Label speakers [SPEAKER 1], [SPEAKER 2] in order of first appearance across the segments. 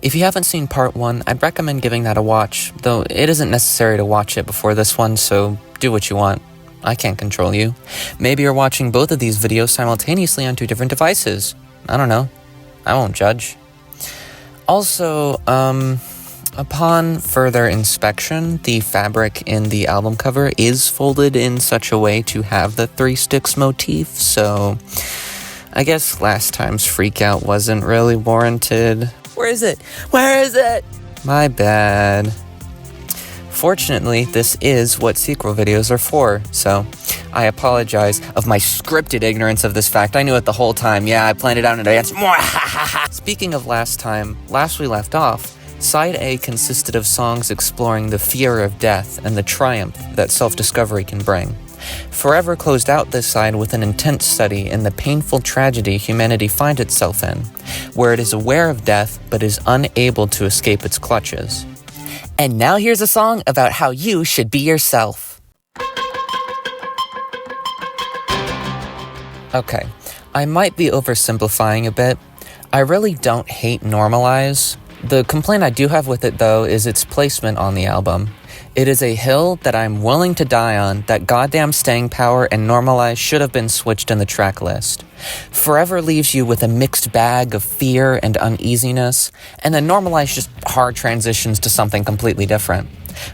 [SPEAKER 1] If you haven't seen part 1, I'd recommend giving that a watch, though it isn't necessary to watch it before this one, so do what you want. I can't control you. Maybe you're watching both of these videos simultaneously on 2 different devices. I don't know. I won't judge. Also, upon further inspection, the fabric in the album cover is folded in such a way to have the 3 sticks motif, so I guess last time's freakout wasn't really warranted. Where is it? Where is it? My bad. Fortunately, this is what sequel videos are for, so I apologize of my scripted ignorance of this fact. I knew it the whole time. Yeah, I planned it out in advance. Speaking of last time, last we left off, Side A consisted of songs exploring the fear of death and the triumph that self-discovery can bring. Forever closed out this side with an intense study in the painful tragedy humanity finds itself in, where it is aware of death but is unable to escape its clutches. And now here's a song about how you should be yourself. Okay, I might be oversimplifying a bit. I really don't hate Normalize. The complaint I do have with it, though, is its placement on the album. It is a hill that I'm willing to die on that goddamn staying power and Normalize should have been switched in the track list. Forever leaves you with a mixed bag of fear and uneasiness, and then Normalize just hard transitions to something completely different.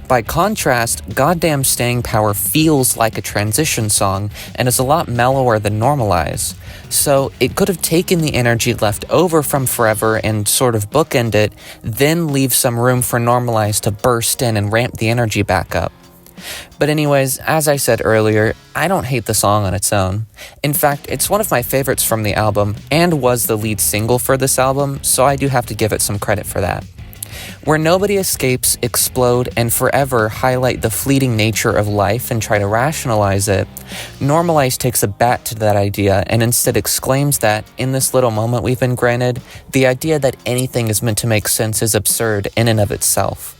[SPEAKER 1] By contrast, Goddamn Staying Power feels like a transition song and is a lot mellower than Normalize. So it could have taken the energy left over from Forever and sort of bookend it, then leave some room for Normalize to burst in and ramp the energy back up. But anyways, as I said earlier, I don't hate the song on its own. In fact, it's one of my favorites from the album and was the lead single for this album, so I do have to give it some credit for that. Where Nobody Escapes, Explode, and Forever highlight the fleeting nature of life and try to rationalize it, Normalize takes a bat to that idea and instead exclaims that, in this little moment we've been granted, the idea that anything is meant to make sense is absurd in and of itself.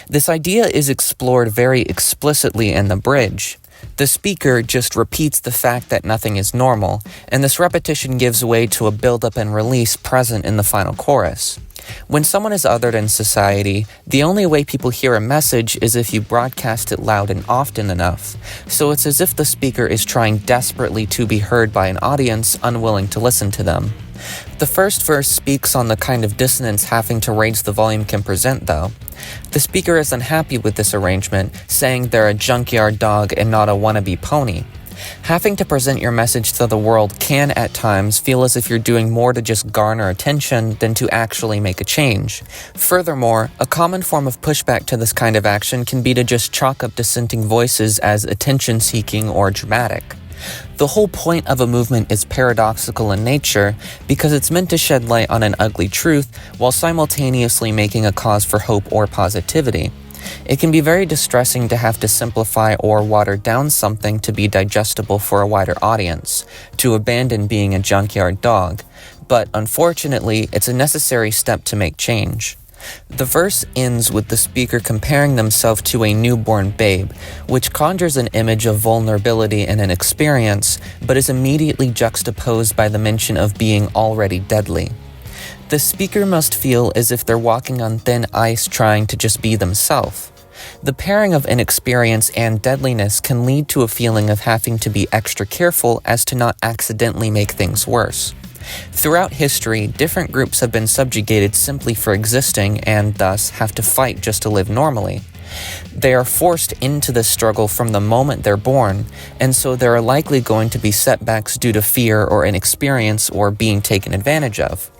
[SPEAKER 1] This idea is explored very explicitly in the bridge. The speaker just repeats the fact that nothing is normal, and this repetition gives way to a build-up and release present in the final chorus. When someone is othered in society, the only way people hear a message is if you broadcast it loud and often enough, so it's as if the speaker is trying desperately to be heard by an audience unwilling to listen to them. The first verse speaks on the kind of dissonance having to raise the volume can present, though. The speaker is unhappy with this arrangement, saying they're a junkyard dog and not a wannabe pony. Having to present your message to the world can, at times, feel as if you're doing more to just garner attention than to actually make a change. Furthermore, a common form of pushback to this kind of action can be to just chalk up dissenting voices as attention-seeking or dramatic. The whole point of a movement is paradoxical in nature because it's meant to shed light on an ugly truth while simultaneously making a cause for hope or positivity. It can be very distressing to have to simplify or water down something to be digestible for a wider audience, to abandon being a junkyard dog, but unfortunately, it's a necessary step to make change. The verse ends with the speaker comparing themselves to a newborn babe, which conjures an image of vulnerability and inexperience, but is immediately juxtaposed by the mention of being already deadly. The speaker must feel as if they're walking on thin ice trying to just be themselves. The pairing of inexperience and deadliness can lead to a feeling of having to be extra careful as to not accidentally make things worse. Throughout history, different groups have been subjugated simply for existing and thus have to fight just to live normally. They are forced into this struggle from the moment they're born, and so there are likely going to be setbacks due to fear or inexperience or being taken advantage of.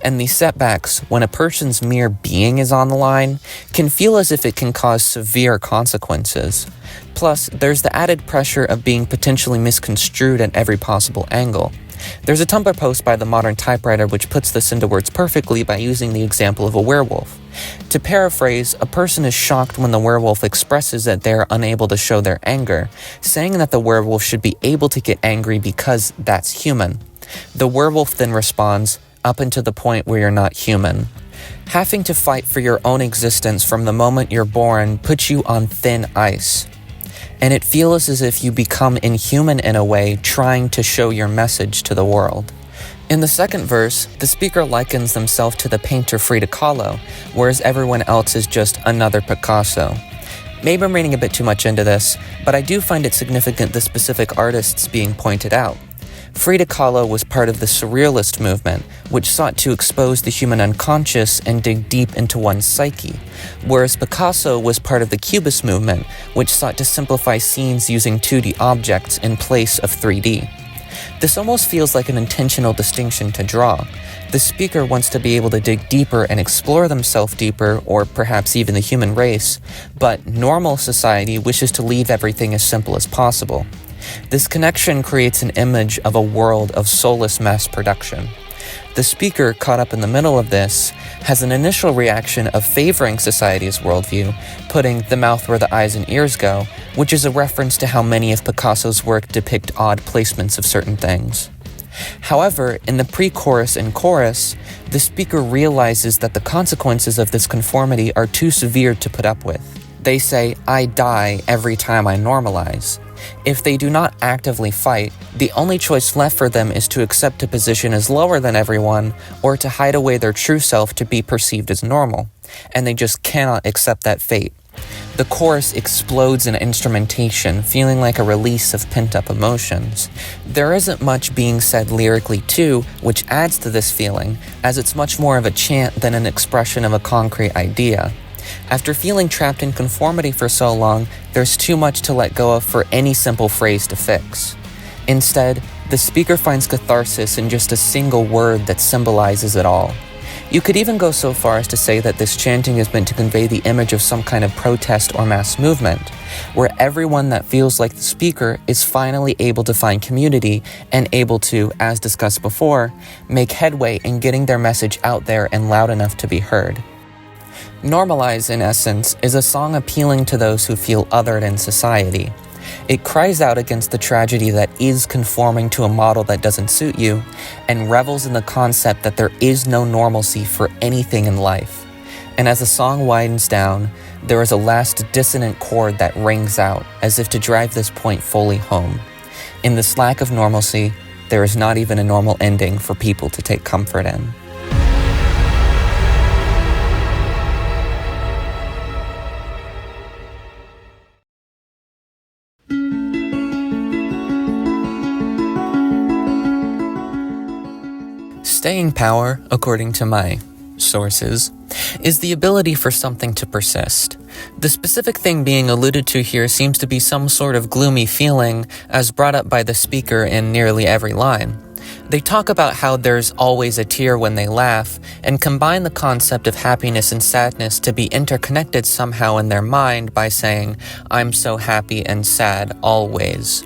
[SPEAKER 1] And these setbacks, when a person's mere being is on the line, can feel as if it can cause severe consequences. Plus, there's the added pressure of being potentially misconstrued at every possible angle. There's a Tumblr post by the Modern Typewriter which puts this into words perfectly by using the example of a werewolf. To paraphrase, a person is shocked when the werewolf expresses that they are unable to show their anger, saying that the werewolf should be able to get angry because that's human. The werewolf then responds, up until the point where you're not human. Having to fight for your own existence from the moment you're born puts you on thin ice. And it feels as if you become inhuman in a way trying to show your message to the world. In the second verse, the speaker likens themselves to the painter Frida Kahlo, whereas everyone else is just another Picasso. Maybe I'm reading a bit too much into this, but I do find it significant the specific artists being pointed out. Frida Kahlo was part of the Surrealist movement, which sought to expose the human unconscious and dig deep into one's psyche, whereas Picasso was part of the Cubist movement, which sought to simplify scenes using 2D objects in place of 3D. This almost feels like an intentional distinction to draw. The speaker wants to be able to dig deeper and explore themselves deeper, or perhaps even the human race, but normal society wishes to leave everything as simple as possible. This connection creates an image of a world of soulless mass production. The speaker, caught up in the middle of this, has an initial reaction of favoring society's worldview, putting the mouth where the eyes and ears go, which is a reference to how many of Picasso's work depict odd placements of certain things. However, in the pre-chorus and chorus, the speaker realizes that the consequences of this conformity are too severe to put up with. They say, "I die every time I normalize." If they do not actively fight, the only choice left for them is to accept a position as lower than everyone, or to hide away their true self to be perceived as normal, and they just cannot accept that fate. The chorus explodes in instrumentation, feeling like a release of pent-up emotions. There isn't much being said lyrically too, which adds to this feeling, as it's much more of a chant than an expression of a concrete idea. After feeling trapped in conformity for so long, there's too much to let go of for any simple phrase to fix. Instead, the speaker finds catharsis in just a single word that symbolizes it all. You could even go so far as to say that this chanting is meant to convey the image of some kind of protest or mass movement, where everyone that feels like the speaker is finally able to find community and able to, as discussed before, make headway in getting their message out there and loud enough to be heard. Normalize, in essence, is a song appealing to those who feel othered in society. It cries out against the tragedy that is conforming to a model that doesn't suit you, and revels in the concept that there is no normalcy for anything in life. And as the song winds down, there is a last dissonant chord that rings out, as if to drive this point fully home. In this lack of normalcy, there is not even a normal ending for people to take comfort in. Staying power, according to my sources, is the ability for something to persist. The specific thing being alluded to here seems to be some sort of gloomy feeling, as brought up by the speaker in nearly every line. They talk about how there's always a tear when they laugh, and combine the concept of happiness and sadness to be interconnected somehow in their mind by saying, "I'm so happy and sad always."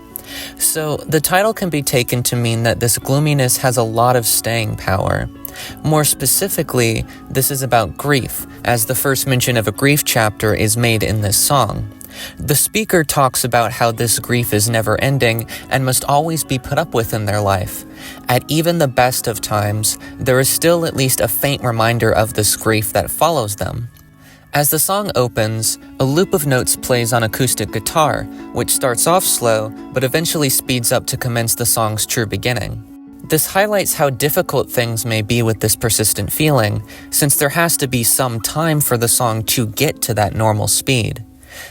[SPEAKER 1] So, the title can be taken to mean that this gloominess has a lot of staying power. More specifically, this is about grief, as the first mention of a grief chapter is made in this song. The speaker talks about how this grief is never ending and must always be put up with in their life. At even the best of times, there is still at least a faint reminder of this grief that follows them. As the song opens, a loop of notes plays on acoustic guitar, which starts off slow, but eventually speeds up to commence the song's true beginning. This highlights how difficult things may be with this persistent feeling, since there has to be some time for the song to get to that normal speed.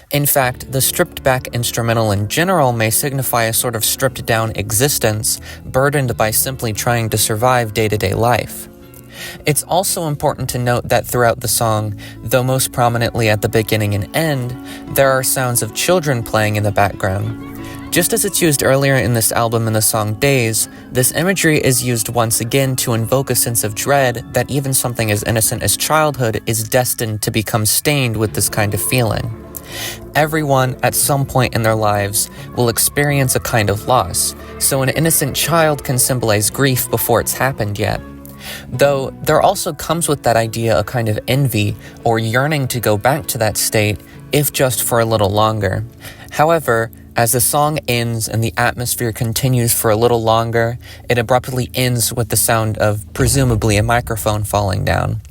[SPEAKER 1] In fact, the stripped-back instrumental in general may signify a sort of stripped-down existence, burdened by simply trying to survive day-to-day life. It's also important to note that throughout the song, though most prominently at the beginning and end, there are sounds of children playing in the background. Just as it's used earlier in this album in the song Days, this imagery is used once again to invoke a sense of dread that even something as innocent as childhood is destined to become stained with this kind of feeling. Everyone, at some point in their lives, will experience a kind of loss, so an innocent child can symbolize grief before it's happened yet. Though, there also comes with that idea a kind of envy or yearning to go back to that state, if just for a little longer. However, as the song ends and the atmosphere continues for a little longer, it abruptly ends with the sound of, presumably, a microphone falling down.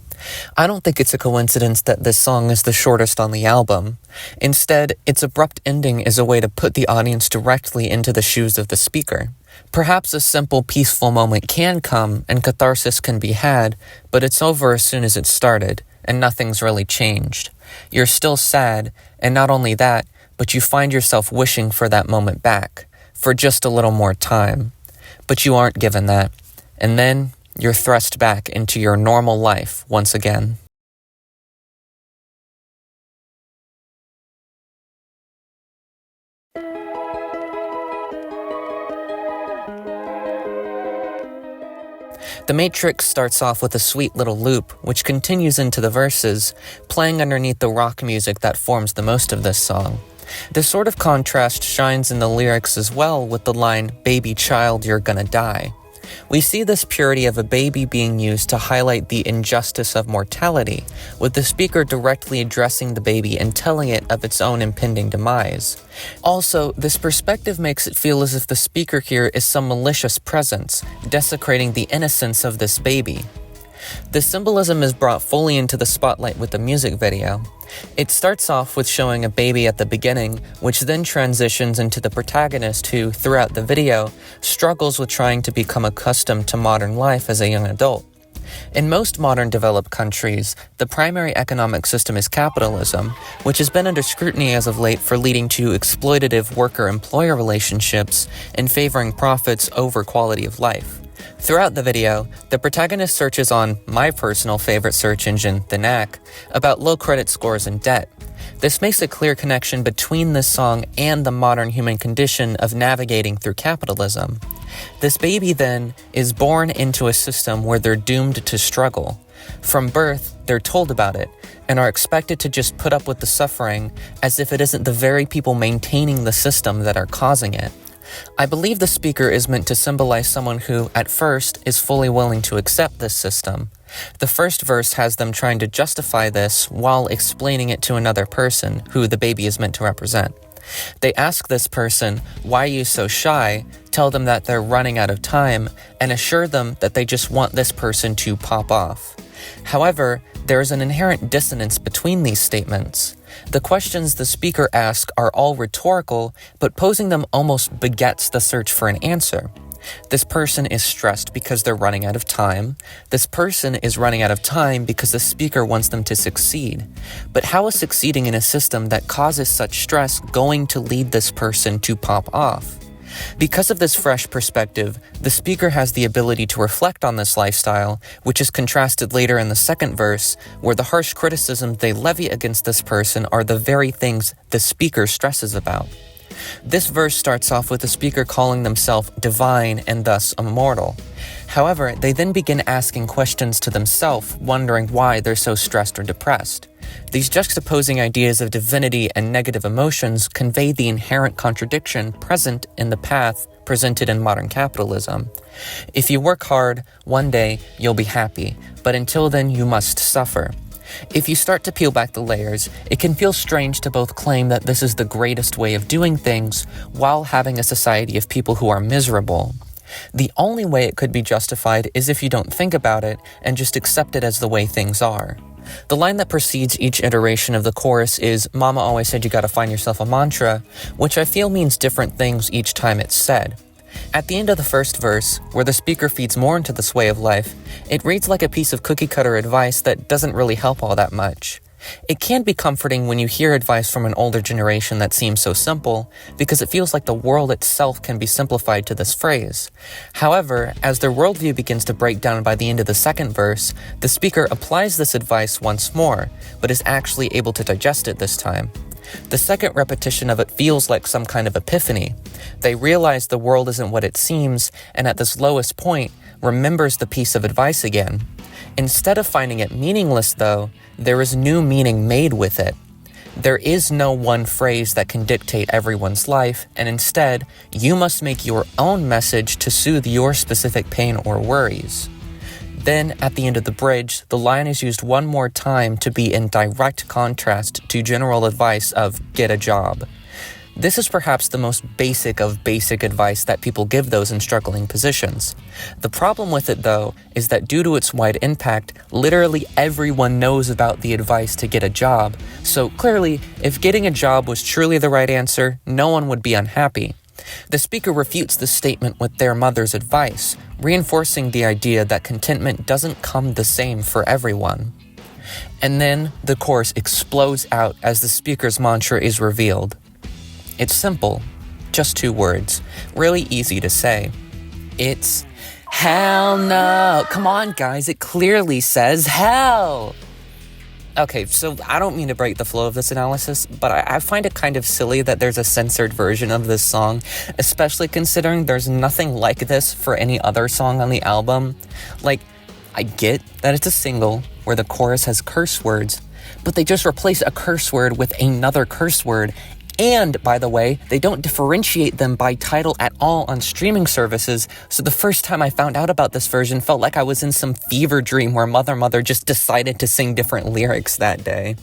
[SPEAKER 1] I don't think it's a coincidence that this song is the shortest on the album. Instead, its abrupt ending is a way to put the audience directly into the shoes of the speaker. Perhaps a simple, peaceful moment can come and catharsis can be had, but it's over as soon as it started, and nothing's really changed. You're still sad, and not only that, but you find yourself wishing for that moment back, for just a little more time. But you aren't given that, and then you're thrust back into your normal life once again. The Matrix starts off with a sweet little loop, which continues into the verses, playing underneath the rock music that forms the most of this song. This sort of contrast shines in the lyrics as well with the line, "Baby child, you're gonna die." We see this purity of a baby being used to highlight the injustice of mortality, with the speaker directly addressing the baby and telling it of its own impending demise. Also, this perspective makes it feel as if the speaker here is some malicious presence, desecrating the innocence of this baby. The symbolism is brought fully into the spotlight with the music video. It starts off with showing a baby at the beginning, which then transitions into the protagonist who, throughout the video, struggles with trying to become accustomed to modern life as a young adult. In most modern developed countries, the primary economic system is capitalism, which has been under scrutiny as of late for leading to exploitative worker-employer relationships and favoring profits over quality of life. Throughout the video, the protagonist searches on my personal favorite search engine, the Knack, about low credit scores and debt. This makes a clear connection between this song and the modern human condition of navigating through capitalism. This baby, then, is born into a system where they're doomed to struggle. From birth, they're told about it, and are expected to just put up with the suffering as if it isn't the very people maintaining the system that are causing it. I believe the speaker is meant to symbolize someone who, at first, is fully willing to accept this system. The first verse has them trying to justify this while explaining it to another person, who the baby is meant to represent. They ask this person, "Why are you so shy?" tell them that they're running out of time, and assure them that they just want this person to pop off. However, there is an inherent dissonance between these statements. The questions the speaker asks are all rhetorical, but posing them almost begets the search for an answer. This person is stressed because they're running out of time. This person is running out of time because the speaker wants them to succeed. But how is succeeding in a system that causes such stress going to lead this person to pop off? Because of this fresh perspective, the speaker has the ability to reflect on this lifestyle, which is contrasted later in the second verse, where the harsh criticisms they levy against this person are the very things the speaker stresses about. This verse starts off with the speaker calling themselves divine and thus immortal. However, they then begin asking questions to themselves, wondering why they're so stressed or depressed. These juxtaposing ideas of divinity and negative emotions convey the inherent contradiction present in the path presented in modern capitalism. If you work hard, one day you'll be happy, but until then you must suffer. If you start to peel back the layers, it can feel strange to both claim that this is the greatest way of doing things while having a society of people who are miserable. The only way it could be justified is if you don't think about it and just accept it as the way things are. The line that precedes each iteration of the chorus is, "Mama always said you gotta find yourself a mantra," which I feel means different things each time it's said. At the end of the first verse, where the speaker feeds more into this way of life, it reads like a piece of cookie-cutter advice that doesn't really help all that much. It can be comforting when you hear advice from an older generation that seems so simple, because it feels like the world itself can be simplified to this phrase. However, as their worldview begins to break down by the end of the second verse, the speaker applies this advice once more, but is actually able to digest it this time. The second repetition of it feels like some kind of epiphany. They realize the world isn't what it seems, and at this lowest point, remembers the piece of advice again. Instead of finding it meaningless, though, there is new meaning made with it. There is no one phrase that can dictate everyone's life, and instead, you must make your own message to soothe your specific pain or worries. Then, at the end of the bridge, the line is used one more time to be in direct contrast to general advice of get a job. This is perhaps the most basic of basic advice that people give those in struggling positions. The problem with it, though, is that due to its wide impact, literally everyone knows about the advice to get a job, so clearly, if getting a job was truly the right answer, no one would be unhappy. The speaker refutes this statement with their mother's advice, reinforcing the idea that contentment doesn't come the same for everyone. And then the chorus explodes out as the speaker's mantra is revealed. It's simple, just 2 words, really easy to say. It's hell no. Come on, guys, it clearly says hell. Okay, so I don't mean to break the flow of this analysis, but I find it kind of silly that there's a censored version of this song, especially considering there's nothing like this for any other song on the album. Like, I get that it's a single where the chorus has curse words, but they just replace a curse word with another curse word. And, by the way, they don't differentiate them by title at all on streaming services, so the first time I found out about this version felt like I was in some fever dream where Mother just decided to sing different lyrics that day.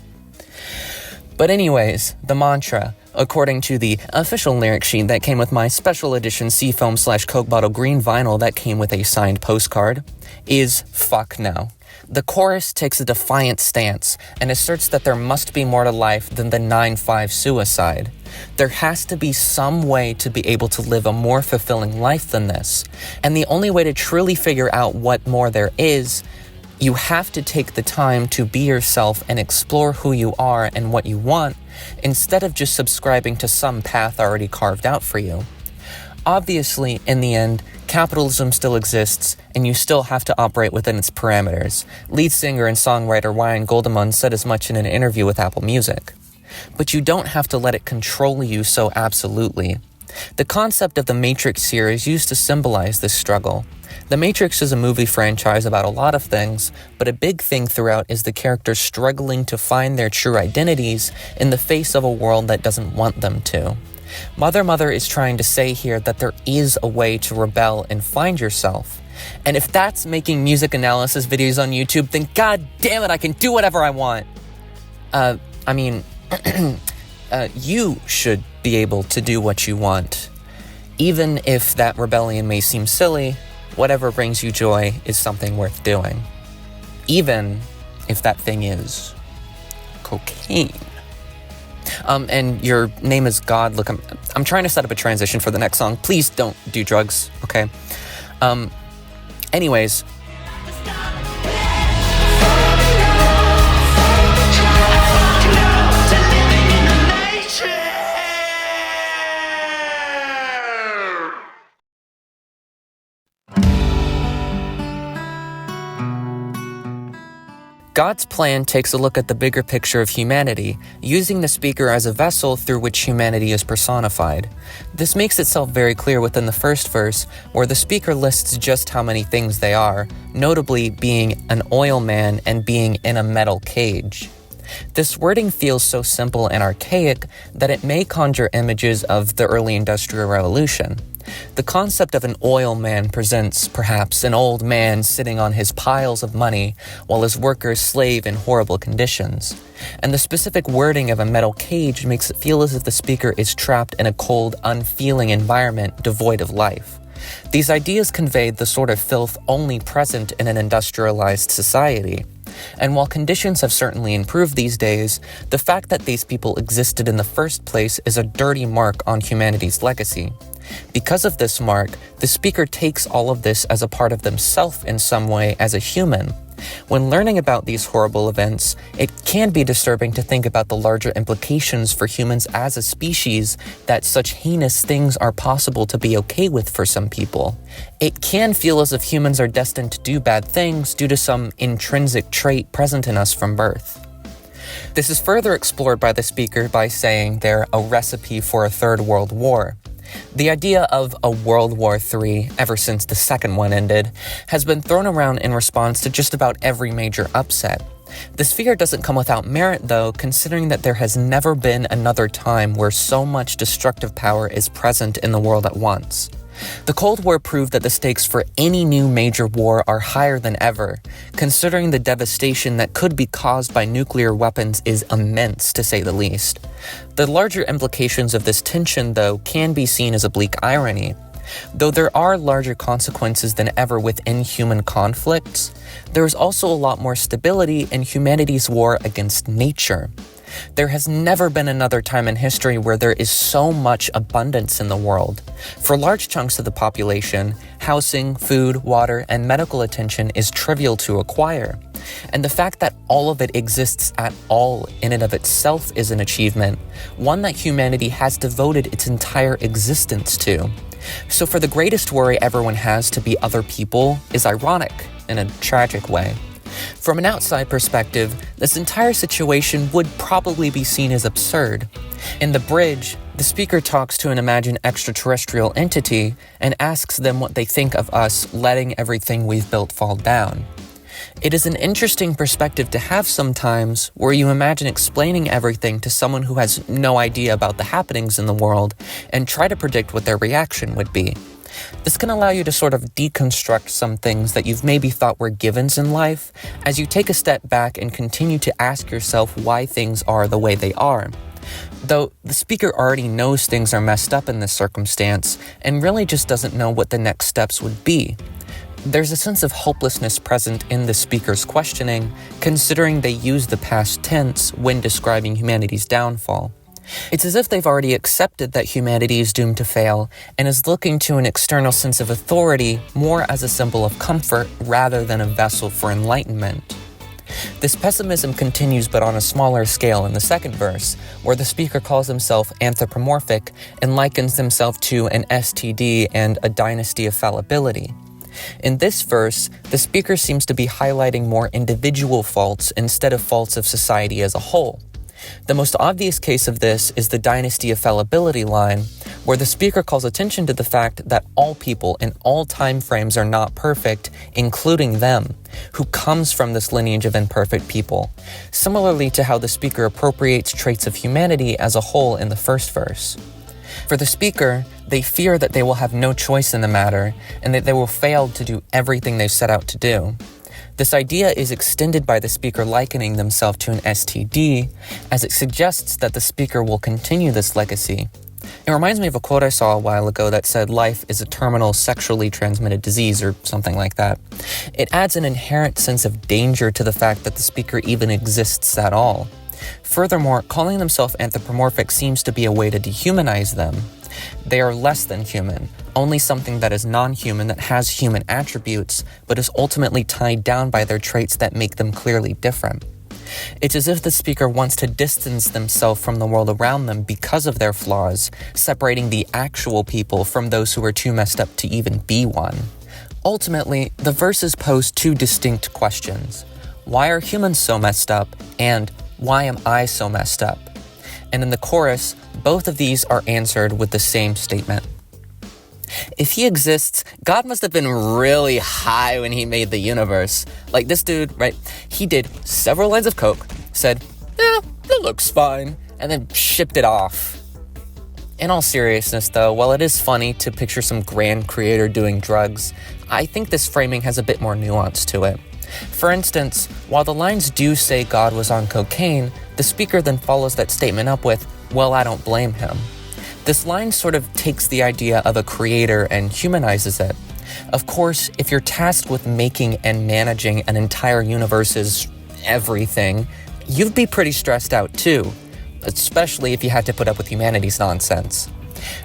[SPEAKER 1] But anyways, the mantra, according to the official lyric sheet that came with my special edition Seafoam/Coke bottle green vinyl that came with a signed postcard, is fuck no. The chorus takes a defiant stance and asserts that there must be more to life than the 9/5 suicide. There has to be some way to be able to live a more fulfilling life than this, and the only way to truly figure out what more there is, you have to take the time to be yourself and explore who you are and what you want, instead of just subscribing to some path already carved out for you. Obviously, in the end, capitalism still exists, and you still have to operate within its parameters. Lead singer and songwriter Ryan Goldemund said as much in an interview with Apple Music. But you don't have to let it control you so absolutely. The concept of the Matrix here is used to symbolize this struggle. The Matrix is a movie franchise about a lot of things, but a big thing throughout is the characters struggling to find their true identities in the face of a world that doesn't want them to. Mother is trying to say here that there is a way to rebel and find yourself. And if that's making music analysis videos on YouTube, then god damn it, I can do whatever I want. You should be able to do what you want. Even if that rebellion may seem silly, whatever brings you joy is something worth doing. Even if that thing is cocaine. And your name is God. Look, I'm trying to set up a transition for the next song. Please don't do drugs, okay? Anyways. God's plan takes a look at the bigger picture of humanity, using the speaker as a vessel through which humanity is personified. This makes itself very clear within the first verse, where the speaker lists just how many things they are, notably being an oil man and being in a metal cage. This wording feels so simple and archaic that it may conjure images of the early Industrial Revolution. The concept of an oil man presents, perhaps, an old man sitting on his piles of money while his workers slave in horrible conditions. And the specific wording of a metal cage makes it feel as if the speaker is trapped in a cold, unfeeling environment devoid of life. These ideas conveyed the sort of filth only present in an industrialized society. And while conditions have certainly improved these days, the fact that these people existed in the first place is a dirty mark on humanity's legacy. Because of this mark, the speaker takes all of this as a part of themselves in some way as a human. When learning about these horrible events, it can be disturbing to think about the larger implications for humans as a species that such heinous things are possible to be okay with for some people. It can feel as if humans are destined to do bad things due to some intrinsic trait present in us from birth. This is further explored by the speaker by saying they're a recipe for a third world war. The idea of a World War III, ever since the second one ended, has been thrown around in response to just about every major upset. This fear doesn't come without merit, though, considering that there has never been another time where so much destructive power is present in the world at once. The Cold War proved that the stakes for any new major war are higher than ever, considering the devastation that could be caused by nuclear weapons is immense, to say the least. The larger implications of this tension, though, can be seen as a bleak irony. Though there are larger consequences than ever within human conflicts, there is also a lot more stability in humanity's war against nature. There has never been another time in history where there is so much abundance in the world. For large chunks of the population, housing, food, water, and medical attention is trivial to acquire. And the fact that all of it exists at all in and of itself is an achievement, one that humanity has devoted its entire existence to. So for the greatest worry everyone has to be other people is ironic in a tragic way. From an outside perspective, this entire situation would probably be seen as absurd. In the bridge, the speaker talks to an imagined extraterrestrial entity and asks them what they think of us letting everything we've built fall down. It is an interesting perspective to have sometimes, where you imagine explaining everything to someone who has no idea about the happenings in the world and try to predict what their reaction would be. This can allow you to sort of deconstruct some things that you've maybe thought were givens in life, as you take a step back and continue to ask yourself why things are the way they are. Though the speaker already knows things are messed up in this circumstance and really just doesn't know what the next steps would be. There's a sense of hopelessness present in the speaker's questioning, considering they use the past tense when describing humanity's downfall. It's as if they've already accepted that humanity is doomed to fail and is looking to an external sense of authority more as a symbol of comfort rather than a vessel for enlightenment. This pessimism continues but on a smaller scale in the second verse, where the speaker calls himself anthropomorphic and likens himself to an STD and a dynasty of fallibility. In this verse, the speaker seems to be highlighting more individual faults instead of faults of society as a whole. The most obvious case of this is the dynasty of fallibility line, where the speaker calls attention to the fact that all people in all time frames are not perfect, including them, who comes from this lineage of imperfect people, similarly to how the speaker appropriates traits of humanity as a whole in the first verse. For the speaker, they fear that they will have no choice in the matter, and that they will fail to do everything they've set out to do. This idea is extended by the speaker likening themselves to an STD, as it suggests that the speaker will continue this legacy. It reminds me of a quote I saw a while ago that said life is a terminal sexually transmitted disease or something like that. It adds an inherent sense of danger to the fact that the speaker even exists at all. Furthermore, calling themselves anthropomorphic seems to be a way to dehumanize them. They are less than human, only something that is non-human that has human attributes, but is ultimately tied down by their traits that make them clearly different. It's as if the speaker wants to distance themselves from the world around them because of their flaws, separating the actual people from those who are too messed up to even be one. Ultimately, the verses pose two distinct questions. Why are humans so messed up? And why am I so messed up? And in the chorus, both of these are answered with the same statement. If he exists, God must have been really high when he made the universe. Like this dude, right? He did several lines of coke, said, yeah, it looks fine, and then shipped it off. In all seriousness though, while it is funny to picture some grand creator doing drugs, I think this framing has a bit more nuance to it. For instance, while the lines do say God was on cocaine, the speaker then follows that statement up with, well, I don't blame him. This line sort of takes the idea of a creator and humanizes it. Of course, if you're tasked with making and managing an entire universe's everything, you'd be pretty stressed out too, especially if you had to put up with humanity's nonsense.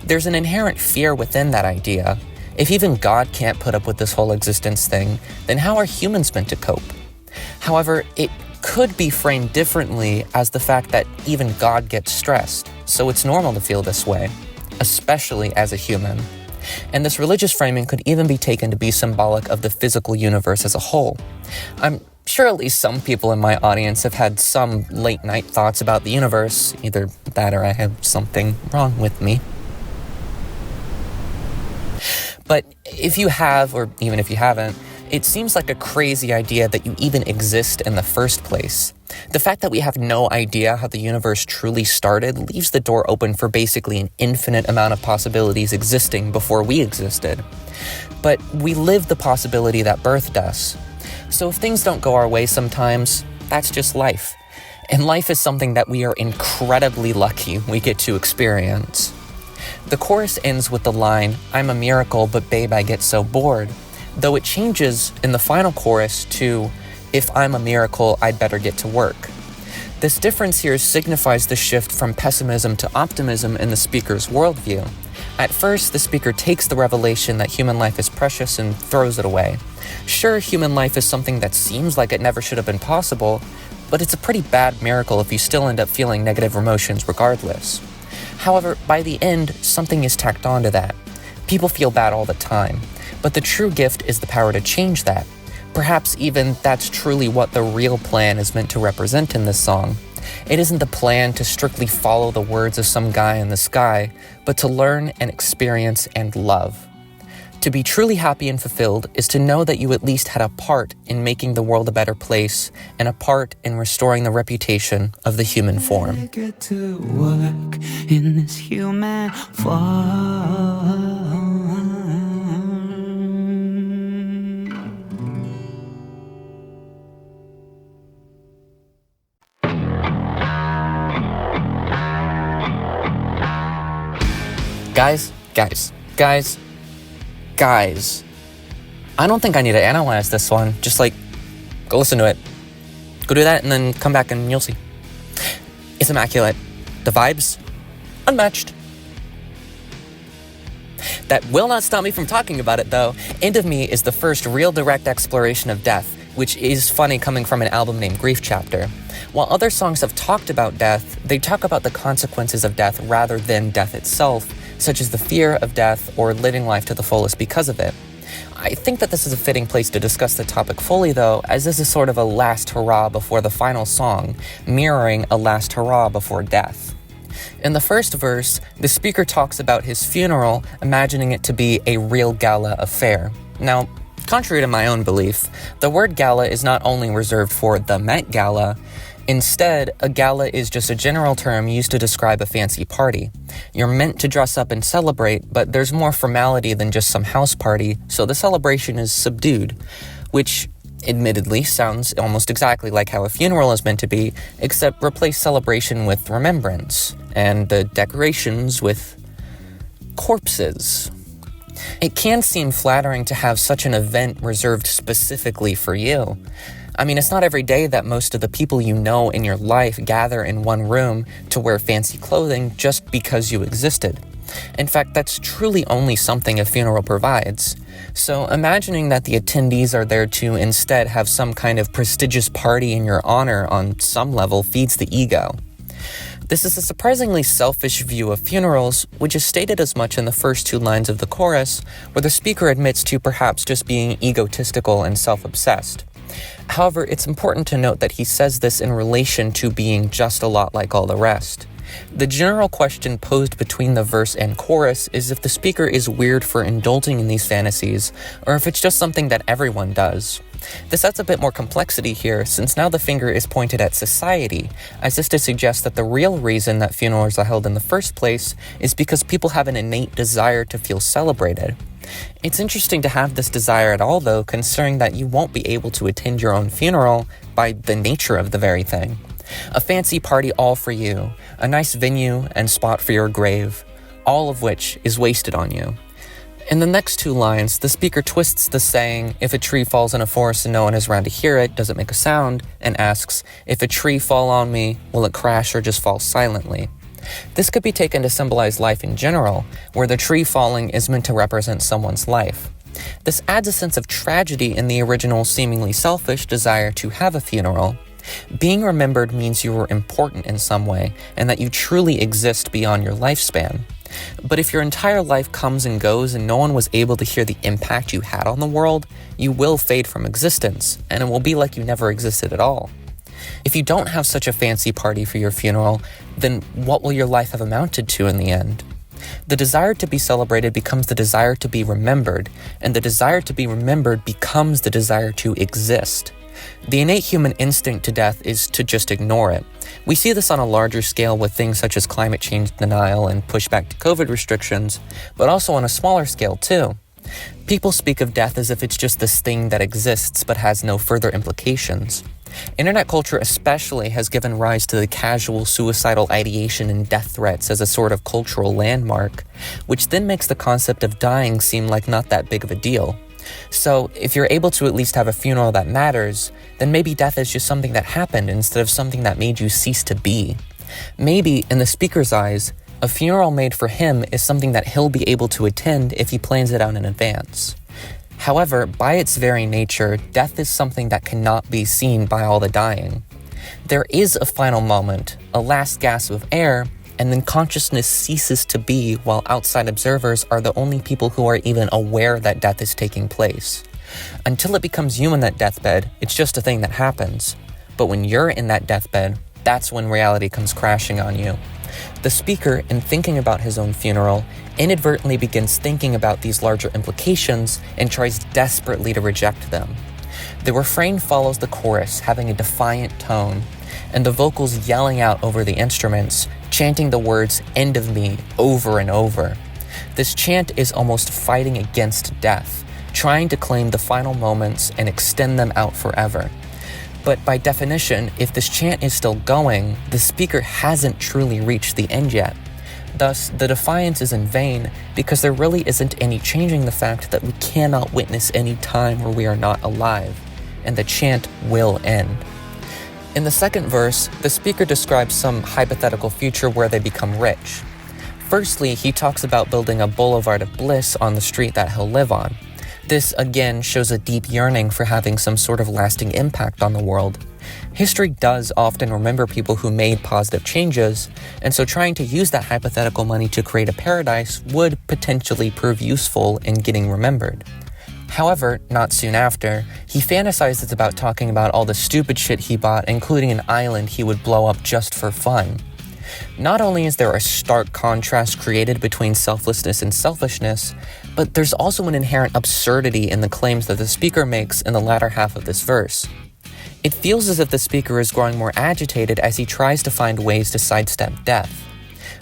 [SPEAKER 1] There's an inherent fear within that idea. If even God can't put up with this whole existence thing, then how are humans meant to cope? However, it could be framed differently as the fact that even God gets stressed, so it's normal to feel this way, especially as a human. And this religious framing could even be taken to be symbolic of the physical universe as a whole. I'm sure at least some people in my audience have had some late-night thoughts about the universe, either that or I have something wrong with me. But if you have, or even if you haven't, It seems like a crazy idea that you even exist in the first place. The fact that we have no idea how the universe truly started leaves the door open for basically an infinite amount of possibilities existing before we existed. But we live the possibility that birthed us. So if things don't go our way sometimes, that's just life. And life is something that we are incredibly lucky we get to experience. The chorus ends with the line, "I'm a miracle, but babe, I get so bored," though it changes in the final chorus to, "If I'm a miracle, I'd better get to work." This difference here signifies the shift from pessimism to optimism in the speaker's worldview. At first, the speaker takes the revelation that human life is precious and throws it away. Sure, human life is something that seems like it never should have been possible, but it's a pretty bad miracle if you still end up feeling negative emotions regardless. However, by the end, something is tacked onto that. People feel bad all the time, but the true gift is the power to change that. Perhaps even that's truly what the real plan is meant to represent in this song. It isn't the plan to strictly follow the words of some guy in the sky, but to learn and experience and love. To be truly happy and fulfilled is to know that you at least had a part in making the world a better place and a part in restoring the reputation of the human form.
[SPEAKER 2] Get to work in this human form.
[SPEAKER 1] Guys. I don't think I need to analyze this one. Just go listen to it. Go do that and then come back and you'll see. It's immaculate. The vibes, unmatched. That will not stop me from talking about it though. End of Me is the first real direct exploration of death, which is funny coming from an album named Grief Chapter. While other songs have talked about death, they talk about the consequences of death rather than death itself, such as the fear of death or living life to the fullest because of it. I think that this is a fitting place to discuss the topic fully though, as this is sort of a last hurrah before the final song, mirroring a last hurrah before death. In the first verse, the speaker talks about his funeral, imagining it to be a real gala affair. Now, contrary to my own belief, the word gala is not only reserved for the Met Gala. Instead, a gala is just a general term used to describe a fancy party. You're meant to dress up and celebrate, but there's more formality than just some house party, so the celebration is subdued, which admittedly sounds almost exactly like how a funeral is meant to be, except replace celebration with remembrance, and the decorations with corpses. It can seem flattering to have such an event reserved specifically for you. I mean, it's not every day that most of the people you know in your life gather in one room to wear fancy clothing just because you existed. In fact, that's truly only something a funeral provides. So imagining that the attendees are there to instead have some kind of prestigious party in your honor on some level feeds the ego. This is a surprisingly selfish view of funerals, which is stated as much in the first two lines of the chorus, where the speaker admits to perhaps just being egotistical and self-obsessed. However, it's important to note that he says this in relation to being just a lot like all the rest. The general question posed between the verse and chorus is if the speaker is weird for indulging in these fantasies, or if it's just something that everyone does. This adds a bit more complexity here, since now the finger is pointed at society, as if to suggest that the real reason that funerals are held in the first place is because people have an innate desire to feel celebrated. It's interesting to have this desire at all, though, considering that you won't be able to attend your own funeral by the nature of the very thing. A fancy party all for you, a nice venue and spot for your grave, all of which is wasted on you. In the next two lines, the speaker twists the saying, "If a tree falls in a forest and no one is around to hear it, does it make a sound?" and asks, "If a tree fall on me, will it crash or just fall silently?" This could be taken to symbolize life in general, where the tree falling is meant to represent someone's life. This adds a sense of tragedy in the original seemingly selfish desire to have a funeral. Being remembered means you were important in some way, and that you truly exist beyond your lifespan. But if your entire life comes and goes and no one was able to hear the impact you had on the world, you will fade from existence, and it will be like you never existed at all. If you don't have such a fancy party for your funeral, then what will your life have amounted to in the end? The desire to be celebrated becomes the desire to be remembered, and the desire to be remembered becomes the desire to exist. The innate human instinct to death is to just ignore it. We see this on a larger scale with things such as climate change denial and pushback to COVID restrictions, but also on a smaller scale too. People speak of death as if it's just this thing that exists but has no further implications. Internet culture especially has given rise to the casual suicidal ideation and death threats as a sort of cultural landmark, which then makes the concept of dying seem like not that big of a deal. So, if you're able to at least have a funeral that matters, then maybe death is just something that happened instead of something that made you cease to be. Maybe, in the speaker's eyes, a funeral made for him is something that he'll be able to attend if he plans it out in advance. However, by its very nature, death is something that cannot be seen by all the dying. There is a final moment, a last gasp of air, and then consciousness ceases to be while outside observers are the only people who are even aware that death is taking place. Until it becomes you in that deathbed, it's just a thing that happens. But when you're in that deathbed, that's when reality comes crashing on you. The speaker, in thinking about his own funeral, inadvertently begins thinking about these larger implications and tries desperately to reject them. The refrain follows the chorus, having a defiant tone, and the vocals yelling out over the instruments, chanting the words "end of me" over and over. This chant is almost fighting against death, trying to claim the final moments and extend them out forever. But by definition, if this chant is still going, the speaker hasn't truly reached the end yet. Thus, the defiance is in vain because there really isn't any changing the fact that we cannot witness any time where we are not alive, and the chant will end. In the second verse, the speaker describes some hypothetical future where they become rich. Firstly, he talks about building a boulevard of bliss on the street that he'll live on. This, again, shows a deep yearning for having some sort of lasting impact on the world. History does often remember people who made positive changes, and so trying to use that hypothetical money to create a paradise would potentially prove useful in getting remembered. However, not soon after, he fantasizes about talking about all the stupid shit he bought, including an island he would blow up just for fun. Not only is there a stark contrast created between selflessness and selfishness, but there's also an inherent absurdity in the claims that the speaker makes in the latter half of this verse. It feels as if the speaker is growing more agitated as he tries to find ways to sidestep death.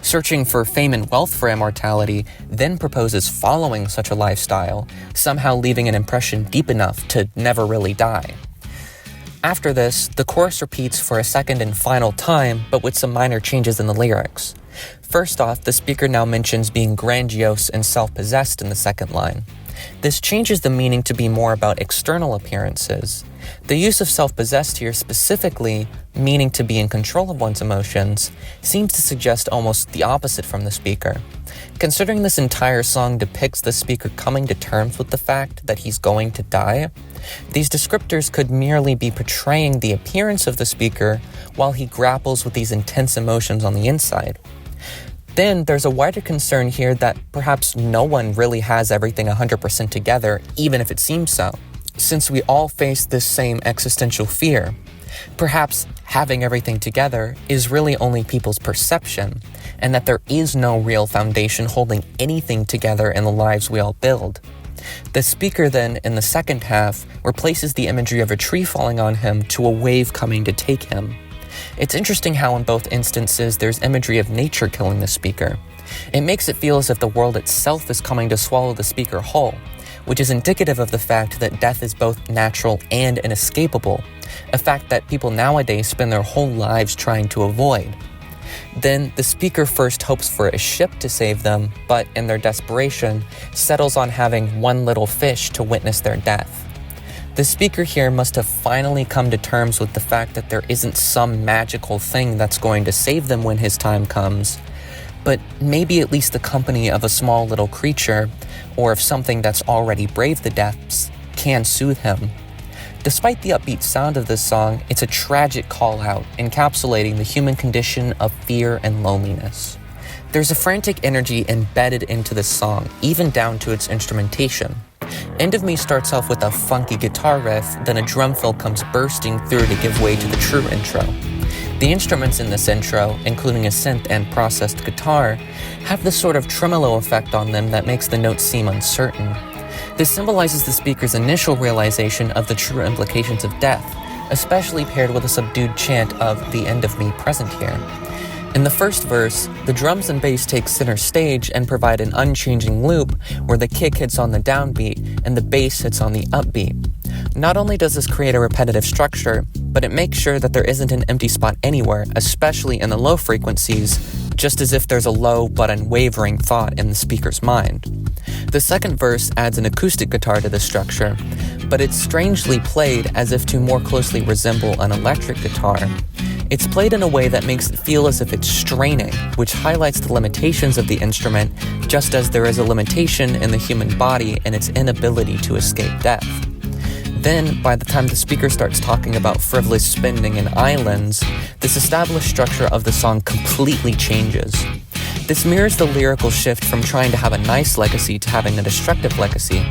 [SPEAKER 1] Searching for fame and wealth for immortality, then proposes following such a lifestyle, somehow leaving an impression deep enough to never really die. After this, the chorus repeats for a second and final time, but with some minor changes in the lyrics. First off, the speaker now mentions being grandiose and self-possessed in the second line. This changes the meaning to be more about external appearances. The use of self-possessed here specifically, meaning to be in control of one's emotions, seems to suggest almost the opposite from the speaker. Considering this entire song depicts the speaker coming to terms with the fact that he's going to die, these descriptors could merely be portraying the appearance of the speaker while he grapples with these intense emotions on the inside. Then there's a wider concern here that perhaps no one really has everything 100% together, even if it seems so, since we all face this same existential fear. Perhaps having everything together is really only people's perception, and that there is no real foundation holding anything together in the lives we all build. The speaker then, in the second half, replaces the imagery of a tree falling on him to a wave coming to take him. It's interesting how in both instances there's imagery of nature killing the speaker. It makes it feel as if the world itself is coming to swallow the speaker whole, which is indicative of the fact that death is both natural and inescapable, a fact that people nowadays spend their whole lives trying to avoid. Then the speaker first hopes for a ship to save them, but in their desperation, settles on having one little fish to witness their death. The speaker here must have finally come to terms with the fact that there isn't some magical thing that's going to save them when his time comes, but maybe at least the company of a small little creature, or of something that's already braved the depths, can soothe him. Despite the upbeat sound of this song, it's a tragic call-out, encapsulating the human condition of fear and loneliness. There's a frantic energy embedded into this song, even down to its instrumentation. End of Me starts off with a funky guitar riff, then a drum fill comes bursting through to give way to the true intro. The instruments in this intro, including a synth and processed guitar, have this sort of tremolo effect on them that makes the notes seem uncertain. This symbolizes the speaker's initial realization of the true implications of death, especially paired with a subdued chant of "the end of me present here." In the first verse, the drums and bass take center stage and provide an unchanging loop where the kick hits on the downbeat and the bass hits on the upbeat. Not only does this create a repetitive structure, but it makes sure that there isn't an empty spot anywhere, especially in the low frequencies, just as if there's a low but unwavering thought in the speaker's mind. The second verse adds an acoustic guitar to the structure, but it's strangely played as if to more closely resemble an electric guitar. It's played in a way that makes it feel as if it's straining, which highlights the limitations of the instrument, just as there is a limitation in the human body and its inability to escape death. Then, by the time the speaker starts talking about frivolous spending and islands, this established structure of the song completely changes. This mirrors the lyrical shift from trying to have a nice legacy to having a destructive legacy.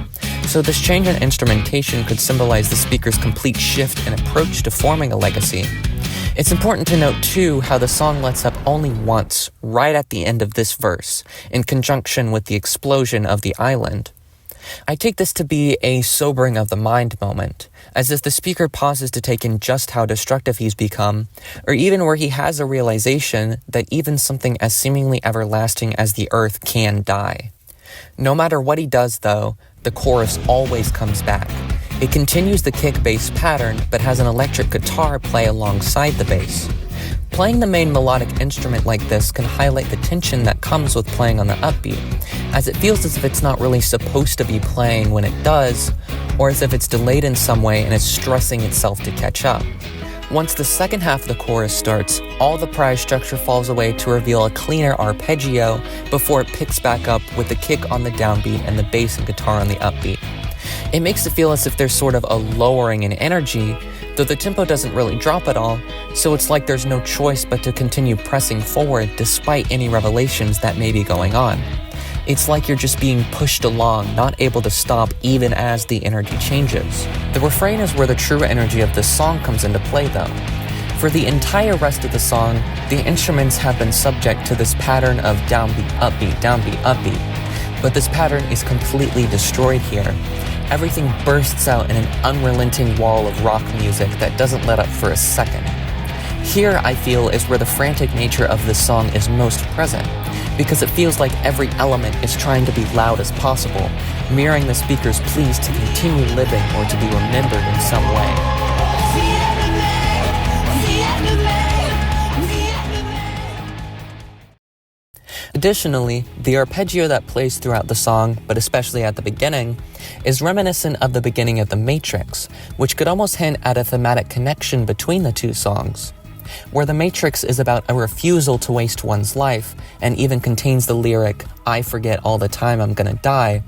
[SPEAKER 1] So this change in instrumentation could symbolize the speaker's complete shift in approach to forming a legacy. It's important to note, too, how the song lets up only once, right at the end of this verse, in conjunction with the explosion of the island. I take this to be a sobering of the mind moment, as if the speaker pauses to take in just how destructive he's become, or even where he has a realization that even something as seemingly everlasting as the earth can die. No matter what he does, though, the chorus always comes back. It continues the kick bass pattern, but has an electric guitar play alongside the bass. Playing the main melodic instrument like this can highlight the tension that comes with playing on the upbeat, as it feels as if it's not really supposed to be playing when it does, or as if it's delayed in some way and is stressing itself to catch up. Once the second half of the chorus starts, all the prior structure falls away to reveal a cleaner arpeggio before it picks back up with the kick on the downbeat and the bass and guitar on the upbeat. It makes it feel as if there's sort of a lowering in energy, though the tempo doesn't really drop at all, so it's like there's no choice but to continue pressing forward despite any revelations that may be going on. It's like you're just being pushed along, not able to stop even as the energy changes. The refrain is where the true energy of this song comes into play, though. For the entire rest of the song, the instruments have been subject to this pattern of downbeat, upbeat, downbeat, upbeat. But this pattern is completely destroyed here. Everything bursts out in an unrelenting wall of rock music that doesn't let up for a second. Here, I feel, is where the frantic nature of this song is most present, because it feels like every element is trying to be loud as possible, mirroring the speaker's pleas to continue living or to be remembered in some way. Additionally, the arpeggio that plays throughout the song, but especially at the beginning, is reminiscent of the beginning of The Matrix, which could almost hint at a thematic connection between the two songs. Where The Matrix is about a refusal to waste one's life, and even contains the lyric, "I forget all the time I'm gonna die,"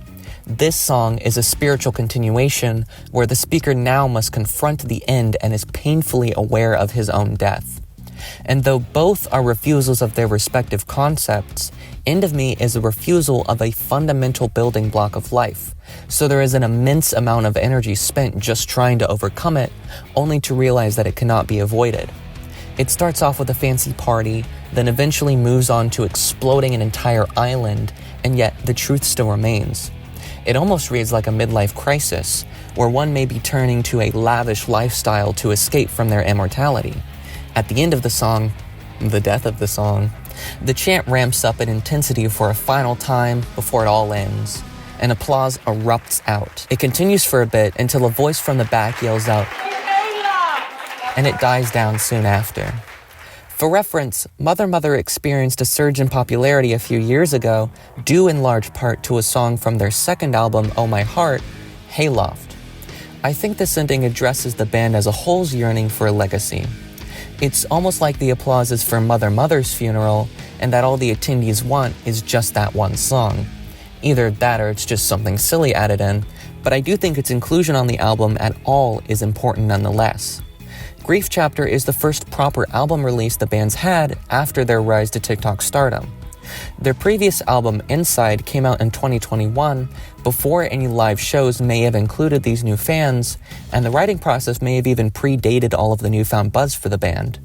[SPEAKER 1] this song is a spiritual continuation where the speaker now must confront the end and is painfully aware of his own death. And though both are refusals of their respective concepts, End of Me is a refusal of a fundamental building block of life, so there is an immense amount of energy spent just trying to overcome it, only to realize that it cannot be avoided. It starts off with a fancy party, then eventually moves on to exploding an entire island, and yet the truth still remains. It almost reads like a midlife crisis, where one may be turning to a lavish lifestyle to escape from their immortality. At the end of the song, the death of the song, the chant ramps up in intensity for a final time before it all ends, and applause erupts out. It continues for a bit until a voice from the back yells out, and it dies down soon after. For reference, Mother Mother experienced a surge in popularity a few years ago, due in large part to a song from their second album, Oh My Heart, Hayloft. I think this ending addresses the band as a whole's yearning for a legacy. It's almost like the applause is for Mother Mother's funeral, and that all the attendees want is just that one song. Either that or it's just something silly added in, but I do think its inclusion on the album at all is important nonetheless. Grief Chapter is the first proper album release the band's had after their rise to TikTok stardom. Their previous album, Inside, came out in 2021, before any live shows may have included these new fans, and the writing process may have even predated all of the newfound buzz for the band.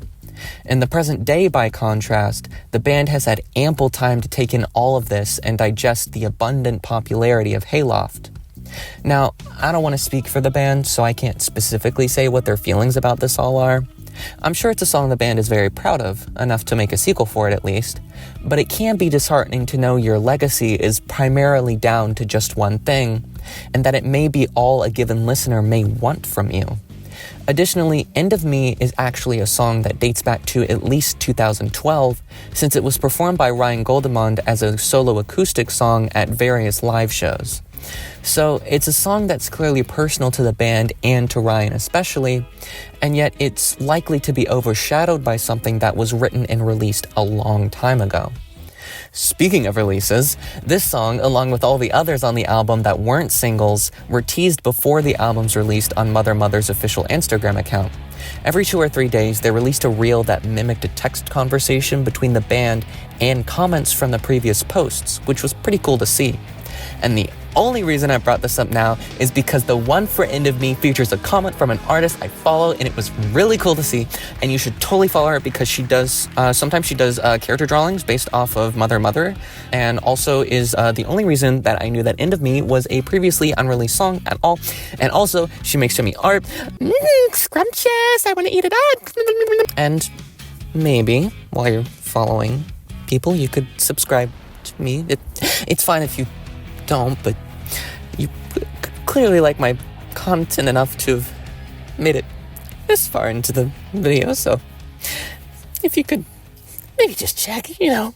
[SPEAKER 1] In the present day, by contrast, the band has had ample time to take in all of this and digest the abundant popularity of Hayloft. Now, I don't want to speak for the band, so I can't specifically say what their feelings about this all are. I'm sure it's a song the band is very proud of, enough to make a sequel for it at least, but it can be disheartening to know your legacy is primarily down to just one thing, and that it may be all a given listener may want from you. Additionally, End of Me is actually a song that dates back to at least 2012, since it was performed by Ryan Goldemond as a solo acoustic song at various live shows. So it's a song that's clearly personal to the band and to Ryan especially, and yet it's likely to be overshadowed by something that was written and released a long time ago. Speaking of releases, this song, along with all the others on the album that weren't singles, were teased before the album's released on Mother Mother's official Instagram account. Every 2 or 3 days, they released a reel that mimicked a text conversation between the band and comments from the previous posts, which was pretty cool to see. And the only reason I brought this up now is because the one for End of Me features a comment from an artist I follow, and it was really cool to see, and you should totally follow her because she does, sometimes she does character drawings based off of Mother Mother, and also is the only reason that I knew that End of Me was a previously unreleased song at all, and also she makes yummy art. Scrumptious, I want to eat it up. And maybe, while you're following people, you could subscribe to me. It's fine if you don't, but you clearly like my content enough to have made it this far into the video, so if you could maybe just check, maybe.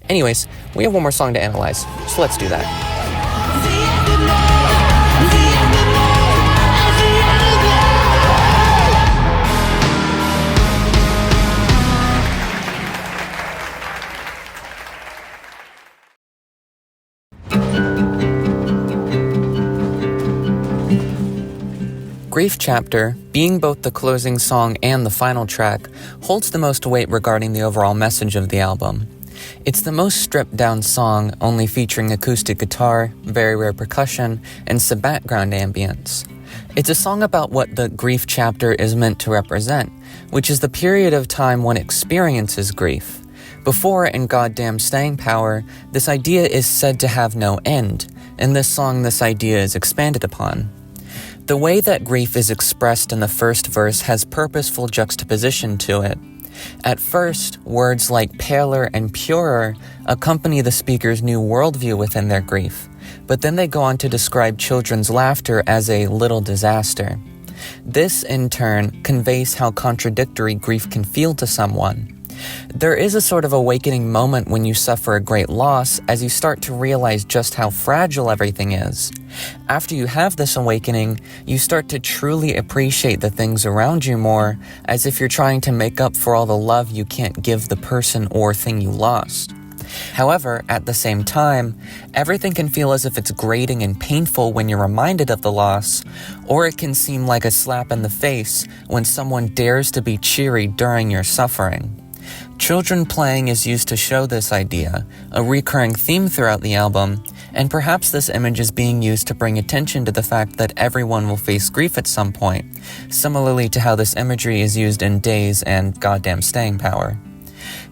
[SPEAKER 1] Anyways, we have one more song to analyze, so let's do that. Grief Chapter, being both the closing song and the final track, holds the most weight regarding the overall message of the album. It's the most stripped-down song, only featuring acoustic guitar, very rare percussion, and some background ambience. It's a song about what the grief chapter is meant to represent, which is the period of time one experiences grief. Before, in Goddamn Staying Power, this idea is said to have no end. In this song, this idea is expanded upon. The way that grief is expressed in the first verse has purposeful juxtaposition to it. At first, words like paler and purer accompany the speaker's new worldview within their grief, but then they go on to describe children's laughter as a little disaster. This, in turn, conveys how contradictory grief can feel to someone. There is a sort of awakening moment when you suffer a great loss as you start to realize just how fragile everything is. After you have this awakening, you start to truly appreciate the things around you more, as if you're trying to make up for all the love you can't give the person or thing you lost. However, at the same time, everything can feel as if it's grating and painful when you're reminded of the loss, or it can seem like a slap in the face when someone dares to be cheery during your suffering. Children playing is used to show this idea, a recurring theme throughout the album, and perhaps this image is being used to bring attention to the fact that everyone will face grief at some point, similarly to how this imagery is used in Days and Goddamn Staying Power.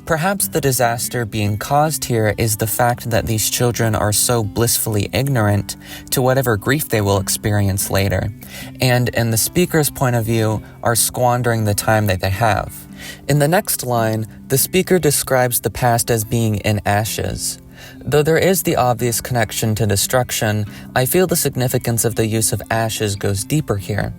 [SPEAKER 1] Perhaps the disaster being caused here is the fact that these children are so blissfully ignorant to whatever grief they will experience later, and in the speaker's point of view, are squandering the time that they have. In the next line, the speaker describes the past as being in ashes. Though there is the obvious connection to destruction, I feel the significance of the use of ashes goes deeper here.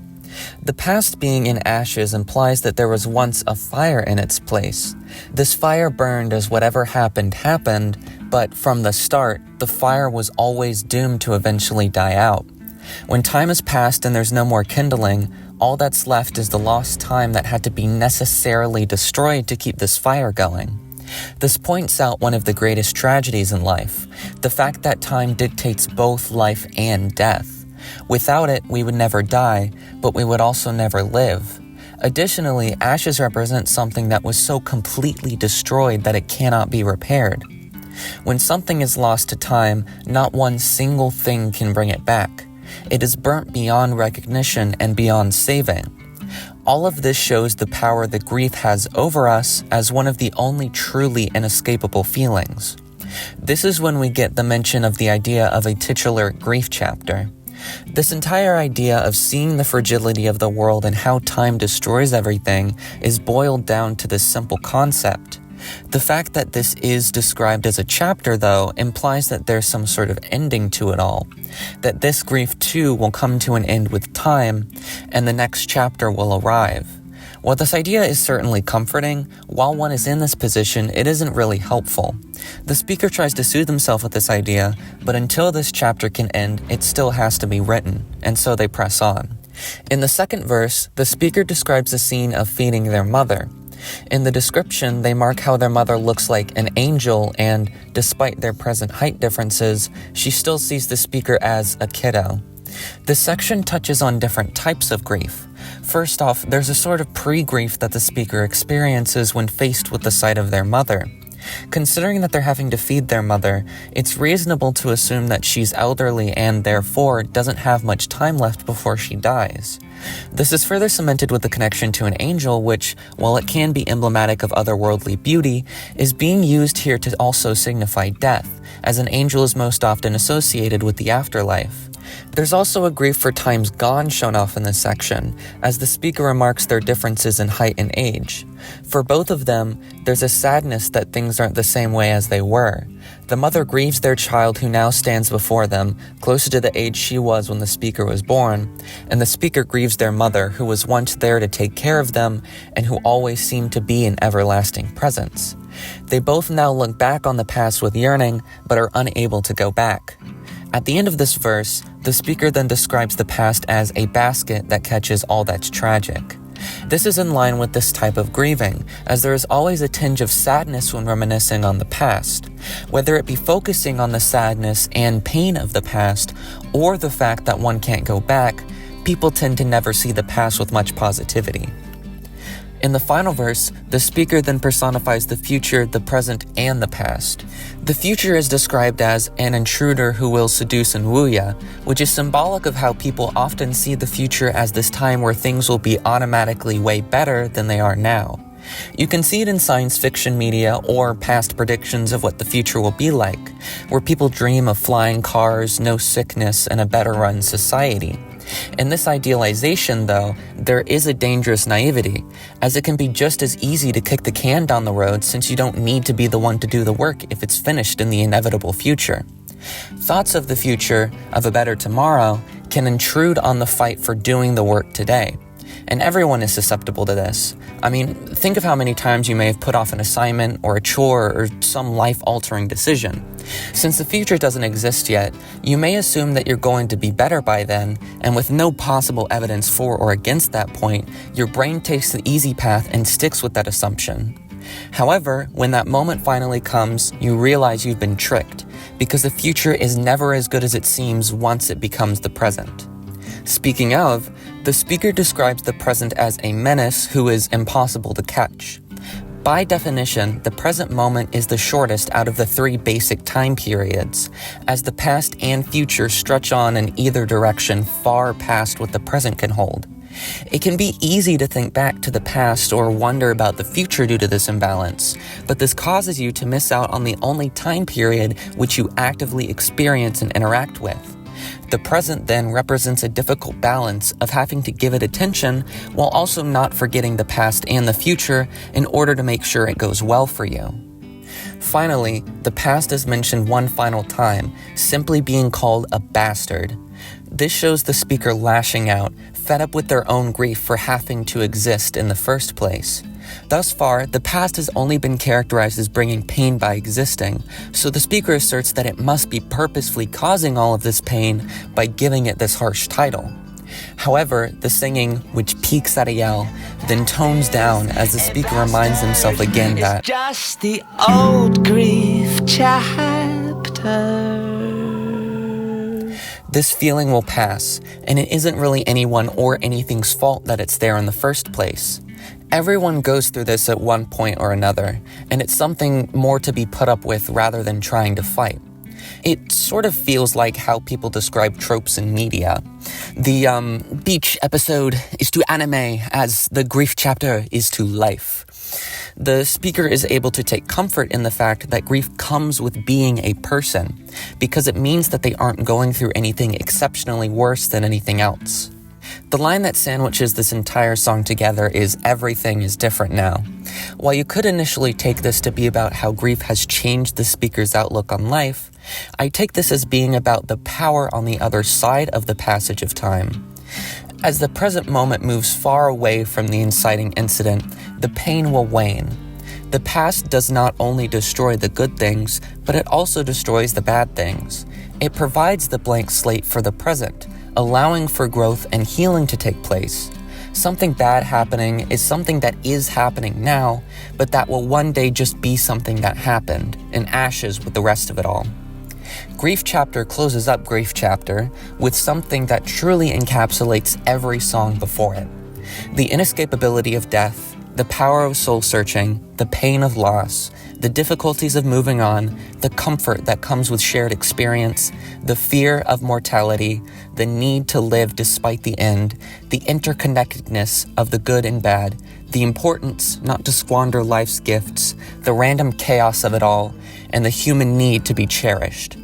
[SPEAKER 1] The past being in ashes implies that there was once a fire in its place. This fire burned as whatever happened, but from the start, the fire was always doomed to eventually die out. When time has passed and there's no more kindling, all that's left is the lost time that had to be necessarily destroyed to keep this fire going. This points out one of the greatest tragedies in life, the fact that time dictates both life and death. Without it, we would never die, but we would also never live. Additionally, ashes represent something that was so completely destroyed that it cannot be repaired. When something is lost to time, not one single thing can bring it back. It is burnt beyond recognition and beyond saving. All of this shows the power that grief has over us as one of the only truly inescapable feelings. This is when we get the mention of the idea of a titular grief chapter. This entire idea of seeing the fragility of the world and how time destroys everything is boiled down to this simple concept. The fact that this is described as a chapter, though, implies that there's some sort of ending to it all, that this grief too will come to an end with time, and the next chapter will arrive. While this idea is certainly comforting, while one is in this position, it isn't really helpful. The speaker tries to soothe himself with this idea, but until this chapter can end, it still has to be written, and so they press on. In the second verse, the speaker describes a scene of feeding their mother. In the description, they mark how their mother looks like an angel, and despite their present height differences, she still sees the speaker as a kiddo. This section touches on different types of grief. First off, there's a sort of pre-grief that the speaker experiences when faced with the sight of their mother. Considering that they're having to feed their mother, it's reasonable to assume that she's elderly and therefore doesn't have much time left before she dies. This is further cemented with the connection to an angel, which, while it can be emblematic of otherworldly beauty, is being used here to also signify death, as an angel is most often associated with the afterlife. There's also a grief for times gone shown off in this section, as the speaker remarks their differences in height and age. For both of them, there's a sadness that things aren't the same way as they were. The mother grieves their child who now stands before them, closer to the age she was when the speaker was born, and the speaker grieves their mother who was once there to take care of them and who always seemed to be an everlasting presence. They both now look back on the past with yearning, but are unable to go back. At the end of this verse, the speaker then describes the past as a basket that catches all that's tragic. This is in line with this type of grieving, as there is always a tinge of sadness when reminiscing on the past. Whether it be focusing on the sadness and pain of the past, or the fact that one can't go back, people tend to never see the past with much positivity. In the final verse, the speaker then personifies the future, the present, and the past. The future is described as an intruder who will seduce and woo ya, which is symbolic of how people often see the future as this time where things will be automatically way better than they are now. You can see it in science fiction media or past predictions of what the future will be like, where people dream of flying cars, no sickness, and a better run society. In this idealization, though, there is a dangerous naivety, as it can be just as easy to kick the can down the road since you don't need to be the one to do the work if it's finished in the inevitable future. Thoughts of the future, of a better tomorrow, can intrude on the fight for doing the work today. And everyone is susceptible to this. I mean, think of how many times you may have put off an assignment or a chore or some life-altering decision. Since the future doesn't exist yet, you may assume that you're going to be better by then, and with no possible evidence for or against that point, your brain takes the easy path and sticks with that assumption. However, when that moment finally comes, you realize you've been tricked, because the future is never as good as it seems once it becomes the present. Speaking of, the speaker describes the present as a menace who is impossible to catch. By definition, the present moment is the shortest out of the three basic time periods, as the past and future stretch on in either direction far past what the present can hold. It can be easy to think back to the past or wonder about the future due to this imbalance, but this causes you to miss out on the only time period which you actively experience and interact with. The present then represents a difficult balance of having to give it attention while also not forgetting the past and the future in order to make sure it goes well for you. Finally, the past is mentioned one final time, simply being called a bastard. This shows the speaker lashing out, fed up with their own grief for having to exist in the first place. Thus far, the past has only been characterized as bringing pain by existing, so the speaker asserts that it must be purposefully causing all of this pain by giving it this harsh title. However, the singing, which peaks at a yell, then tones down as the speaker reminds himself again that
[SPEAKER 2] it's just the old grief chapter.
[SPEAKER 1] This feeling will pass, and it isn't really anyone or anything's fault that it's there in the first place. Everyone goes through this at one point or another, and it's something more to be put up with rather than trying to fight. It sort of feels like how people describe tropes in media. The beach episode is to anime as the grief chapter is to life. The speaker is able to take comfort in the fact that grief comes with being a person, because it means that they aren't going through anything exceptionally worse than anything else. The line that sandwiches this entire song together is "everything is different now." While you could initially take this to be about how grief has changed the speaker's outlook on life, I take this as being about the power on the other side of the passage of time. As the present moment moves far away from the inciting incident, the pain will wane. The past does not only destroy the good things, but it also destroys the bad things. It provides the blank slate for the present, allowing for growth and healing to take place. Something bad happening is something that is happening now, but that will one day just be something that happened, in ashes with the rest of it all. Grief Chapter closes up Grief Chapter with something that truly encapsulates every song before it. The inescapability of death, the power of soul-searching, the pain of loss, the difficulties of moving on, the comfort that comes with shared experience, the fear of mortality, the need to live despite the end, the interconnectedness of the good and bad, the importance not to squander life's gifts, the random chaos of it all, and the human need to be cherished.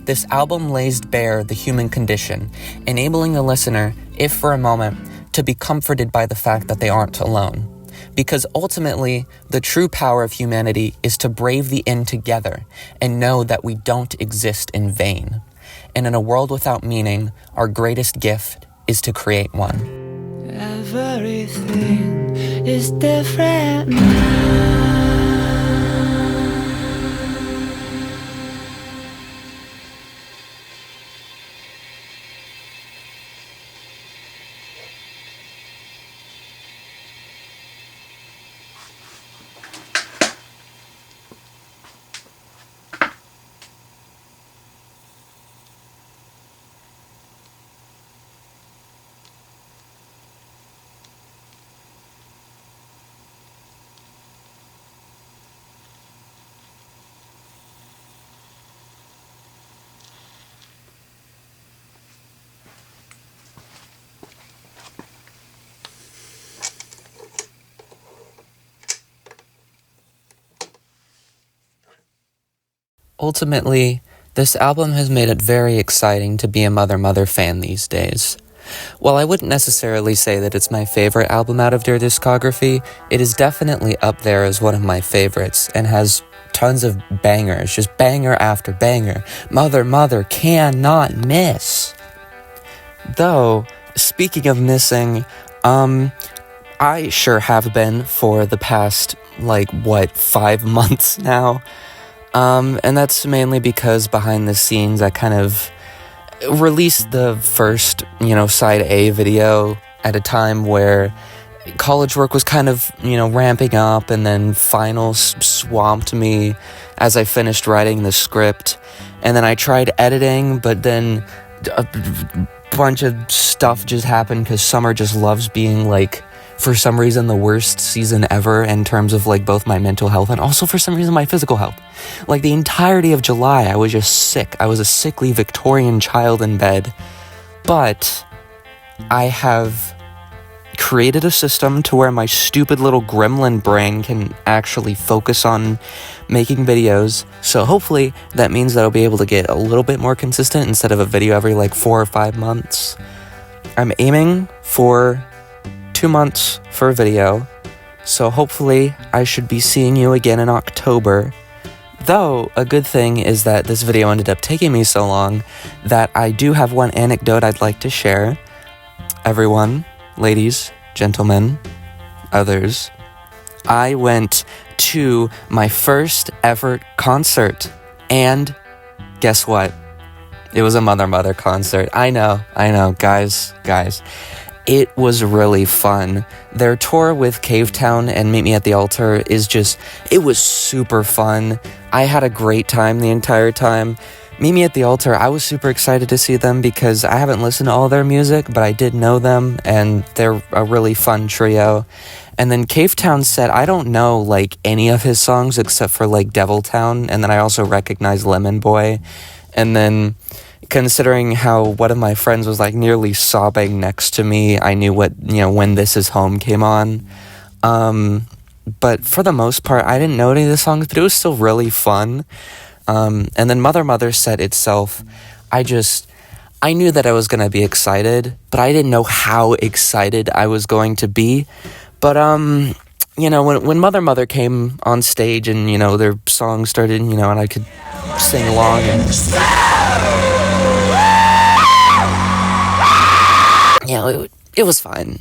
[SPEAKER 1] This album lays bare the human condition, enabling the listener, if for a moment, to be comforted by the fact that they aren't alone. Because ultimately, the true power of humanity is to brave the end together and know that we don't exist in vain. And in a world without meaning, our greatest gift is to create one.
[SPEAKER 2] Everything is different now.
[SPEAKER 1] Ultimately, this album has made it very exciting to be a Mother fan these days. While I wouldn't necessarily say that it's my favorite album out of their discography, it is definitely up there as one of my favorites and has tons of bangers, just banger after banger. Mother cannot miss. Though, speaking of missing, I sure have been for the past, 5 months now. And that's mainly because behind the scenes I kind of released the first, side A video at a time where college work was kind of, ramping up, and then finals swamped me as I finished writing the script. And then I tried editing, but then a bunch of stuff just happened because summer just loves being for some reason the worst season ever in terms of both my mental health and also for some reason my physical health. The entirety of July I was just sick. I was a sickly Victorian child in bed. But I have created a system to where my stupid little gremlin brain can actually focus on making videos. So hopefully that means that I'll be able to get a little bit more consistent instead of a video every 4 or 5 months. I'm aiming for 2 months for a video, so hopefully I should be seeing you again in October. Though, a good thing is that this video ended up taking me so long that I do have one anecdote I'd like to share. Everyone, ladies, gentlemen, others, I went to my first ever concert, and guess what? It was a Mother concert. I know, guys. It was really fun. Their tour with Cavetown and Meet Me at the Altar it was super fun. I had a great time the entire time. Meet Me at the Altar, I was super excited to see them because I haven't listened to all their music, but I did know them, and they're a really fun trio. And then Cavetown said, I don't know, any of his songs except for, Devil Town, and then I also recognize Lemon Boy. And then considering how one of my friends was like nearly sobbing next to me, I knew when This Is Home came on. But for the most part, I didn't know any of the songs, but it was still really fun. And then Mother Mother set itself, I knew that I was going to be excited, but I didn't know how excited I was going to be. But, when Mother Mother came on stage and, their song started, and I could sing along. It was fine,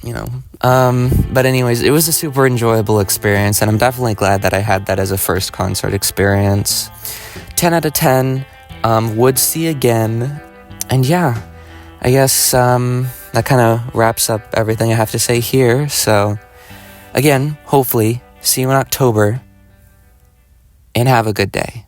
[SPEAKER 1] But anyways, it was a super enjoyable experience, and I'm definitely glad that I had that as a first concert experience. 10 out of 10, would see again. And yeah, I guess that kind of wraps up everything I have to say here. So again, hopefully, see you in October, and have a good day.